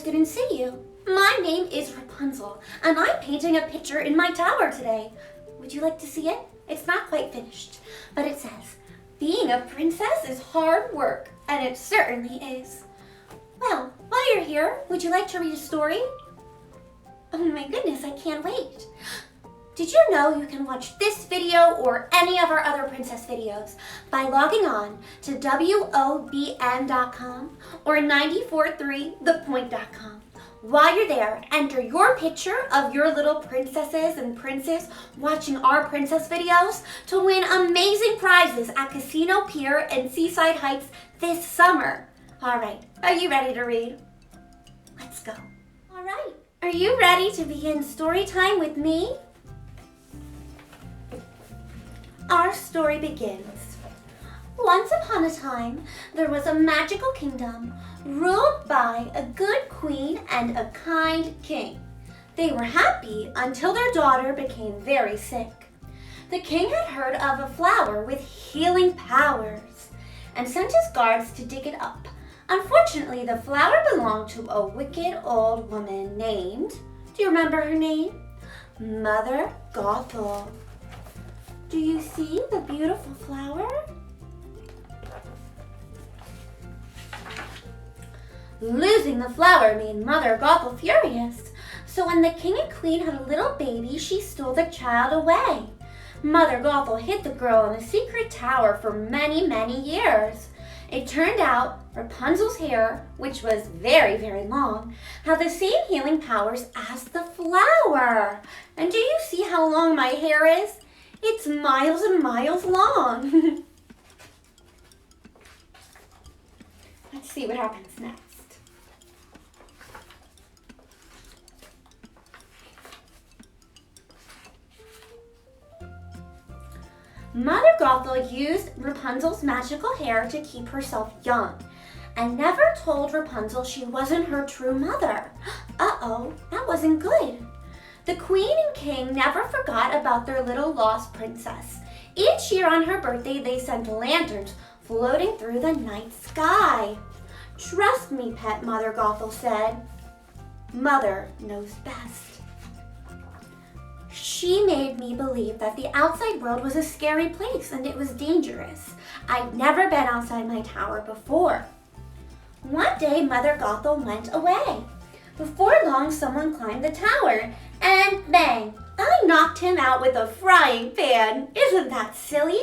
didn't see you. My name is Rapunzel, and I'm painting a picture in my tower today. Would you like to see it? It's not quite finished, but it says, being a princess is hard work, and it certainly is. Well, while you're here, would you like to read a story? Oh my goodness, I can't wait. Did you know you can watch this video or any of our other princess videos by logging on to WOBM.com or 943thepoint.com? While you're there, enter your picture of your little princesses and princes watching our princess videos to win amazing prizes at Casino Pier and Seaside Heights this summer. All right, are you ready to read? Let's go. All right, are you ready to begin story time with me? Our story begins. Once upon a time, there was a magical kingdom ruled by a good queen and a kind king. They were happy until their daughter became very sick. The king had heard of a flower with healing powers and sent his guards to dig it up. Unfortunately, the flower belonged to a wicked old woman named, do you remember her name? Mother Gothel. Do you see the beautiful flower? Losing the flower made Mother Gothel furious. So when the king and queen had a little baby, she stole the child away. Mother Gothel hid the girl in a secret tower for many, many years. It turned out Rapunzel's hair, which was very, very long, had the same healing powers as the flower. And do you see how long my hair is? It's miles and miles long. Let's see what happens next. Mother Gothel used Rapunzel's magical hair to keep herself young and never told Rapunzel she wasn't her true mother. Uh-oh, that wasn't good. The queen and king never forgot about their little lost princess. Each year on her birthday, they sent lanterns floating through the night sky. Trust me, pet, Mother Gothel said. Mother knows best. She made me believe that the outside world was a scary place and it was dangerous. I'd never been outside my tower before. One day, Mother Gothel went away. Before long, someone climbed the tower, and bang! I knocked him out with a frying pan. Isn't that silly?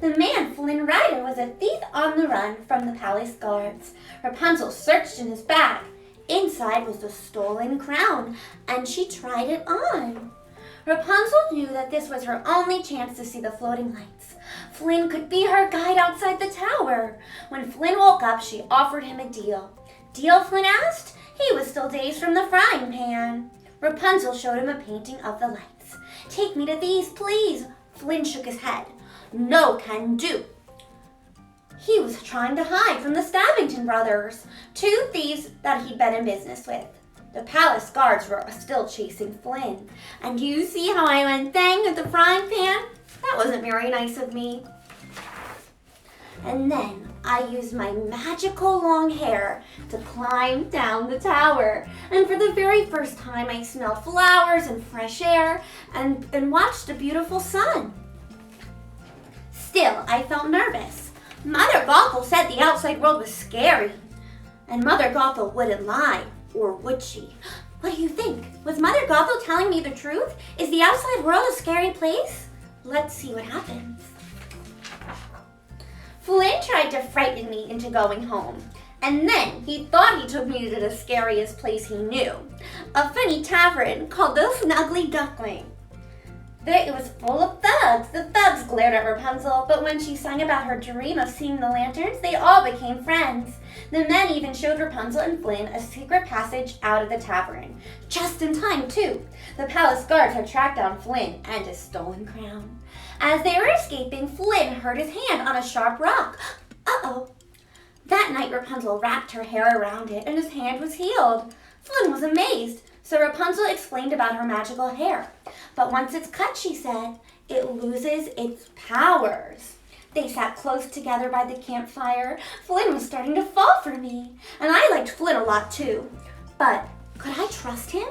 The man, Flynn Rider, was a thief on the run from the palace guards. Rapunzel searched in his bag. Inside was the stolen crown, and she tried it on. Rapunzel knew that this was her only chance to see the floating lights. Flynn could be her guide outside the tower. When Flynn woke up, she offered him a deal. Deal, Flynn asked? He was still dazed from the frying pan. Rapunzel showed him a painting of the lights. Take me to these, please. Flynn shook his head. No can do. He was trying to hide from the Stabbington brothers, two thieves that he'd been in business with. The palace guards were still chasing Flynn. And do you see how I went bang with the frying pan? That wasn't very nice of me. And then I used my magical long hair to climb down the tower. And for the very first time, I smelled flowers and fresh air and watched the beautiful sun. Still, I felt nervous. Mother Gothel said the outside world was scary. And Mother Gothel wouldn't lie. Or would she? What do you think? Was Mother Gothel telling me the truth? Is the outside world a scary place? Let's see what happens. Flynn tried to frighten me into going home. And then he thought he took me to the scariest place he knew. A funny tavern called the Snuggly Duckling. There it was full of thugs. The thugs glared at Rapunzel, but when she sang about her dream of seeing the lanterns, they all became friends. The men even showed Rapunzel and Flynn a secret passage out of the tavern. Just in time, too. The palace guards had tracked down Flynn and his stolen crown. As they were escaping, Flynn hurt his hand on a sharp rock. Uh-oh. That night, Rapunzel wrapped her hair around it, and his hand was healed. Flynn was amazed. So Rapunzel explained about her magical hair. But once it's cut, she said, it loses its powers. They sat close together by the campfire. Flynn was starting to fall for me. And I liked Flynn a lot too. But could I trust him?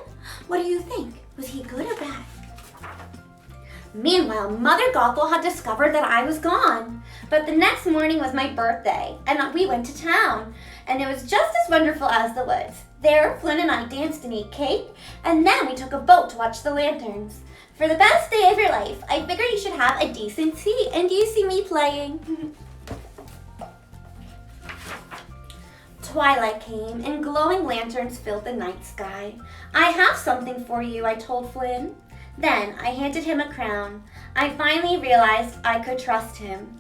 What do you think? Was he good or bad? Meanwhile, Mother Gothel had discovered that I was gone. But the next morning was my birthday, and we went to town. And it was just as wonderful as the woods. There, Flynn and I danced and ate cake, and then we took a boat to watch the lanterns. For the best day of your life, I figured you should have a decent seat, and you see me playing. Twilight came, and glowing lanterns filled the night sky. I have something for you, I told Flynn. Then I handed him a crown. I finally realized I could trust him.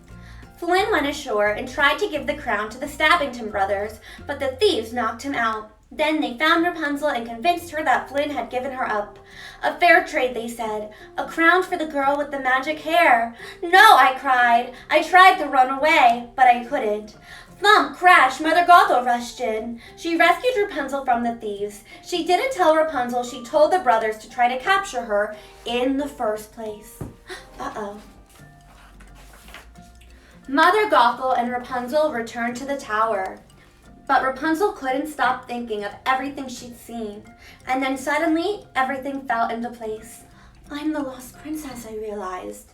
Flynn went ashore and tried to give the crown to the Stabbington brothers, but the thieves knocked him out. Then they found Rapunzel and convinced her that Flynn had given her up. A fair trade, they said. A crown for the girl with the magic hair. No, I cried. I tried to run away, but I couldn't. Thump, crash, Mother Gothel rushed in. She rescued Rapunzel from the thieves. She didn't tell Rapunzel she told the brothers to try to capture her in the first place. Uh-oh. Mother Gothel and Rapunzel returned to the tower. But Rapunzel couldn't stop thinking of everything she'd seen. And then suddenly, everything fell into place. I'm the lost princess, I realized.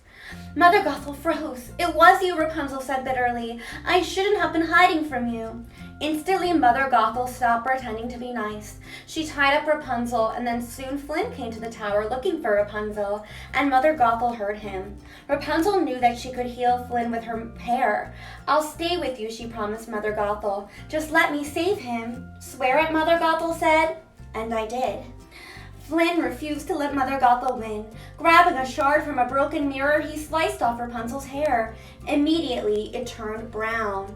Mother Gothel froze. It was you, Rapunzel said bitterly. I shouldn't have been hiding from you. Instantly, Mother Gothel stopped pretending to be nice. She tied up Rapunzel, and then soon Flynn came to the tower looking for Rapunzel, and Mother Gothel heard him. Rapunzel knew that she could heal Flynn with her hair. I'll stay with you, she promised Mother Gothel. Just let me save him. Swear it, Mother Gothel said, and I did. Flynn refused to let Mother Gothel win. Grabbing a shard from a broken mirror, he sliced off Rapunzel's hair. Immediately, it turned brown.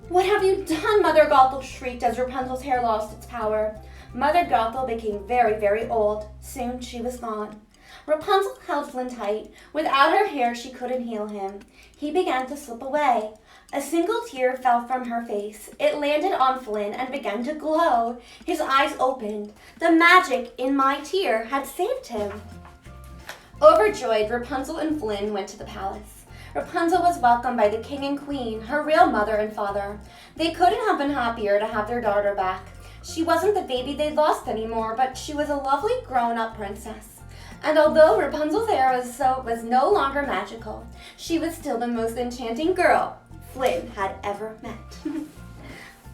What have you done? Mother Gothel shrieked as Rapunzel's hair lost its power. Mother Gothel became very, very old. Soon she was gone. Rapunzel held Flynn tight. Without her hair, she couldn't heal him. He began to slip away. A single tear fell from her face. It landed on Flynn and began to glow. His eyes opened. The magic in my tear had saved him. Overjoyed, Rapunzel and Flynn went to the palace. Rapunzel was welcomed by the king and queen, her real mother and father. They couldn't have been happier to have their daughter back. She wasn't the baby they'd lost anymore, but she was a lovely grown-up princess. And although Rapunzel's hair was no longer magical, she was still the most enchanting girl Flynn had ever met.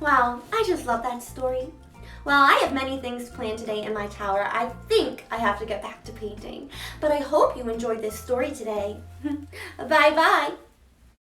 Wow, I just love that story. Well, I have many things planned today in my tower. I think I have to get back to painting. But I hope you enjoyed this story today. Bye-bye.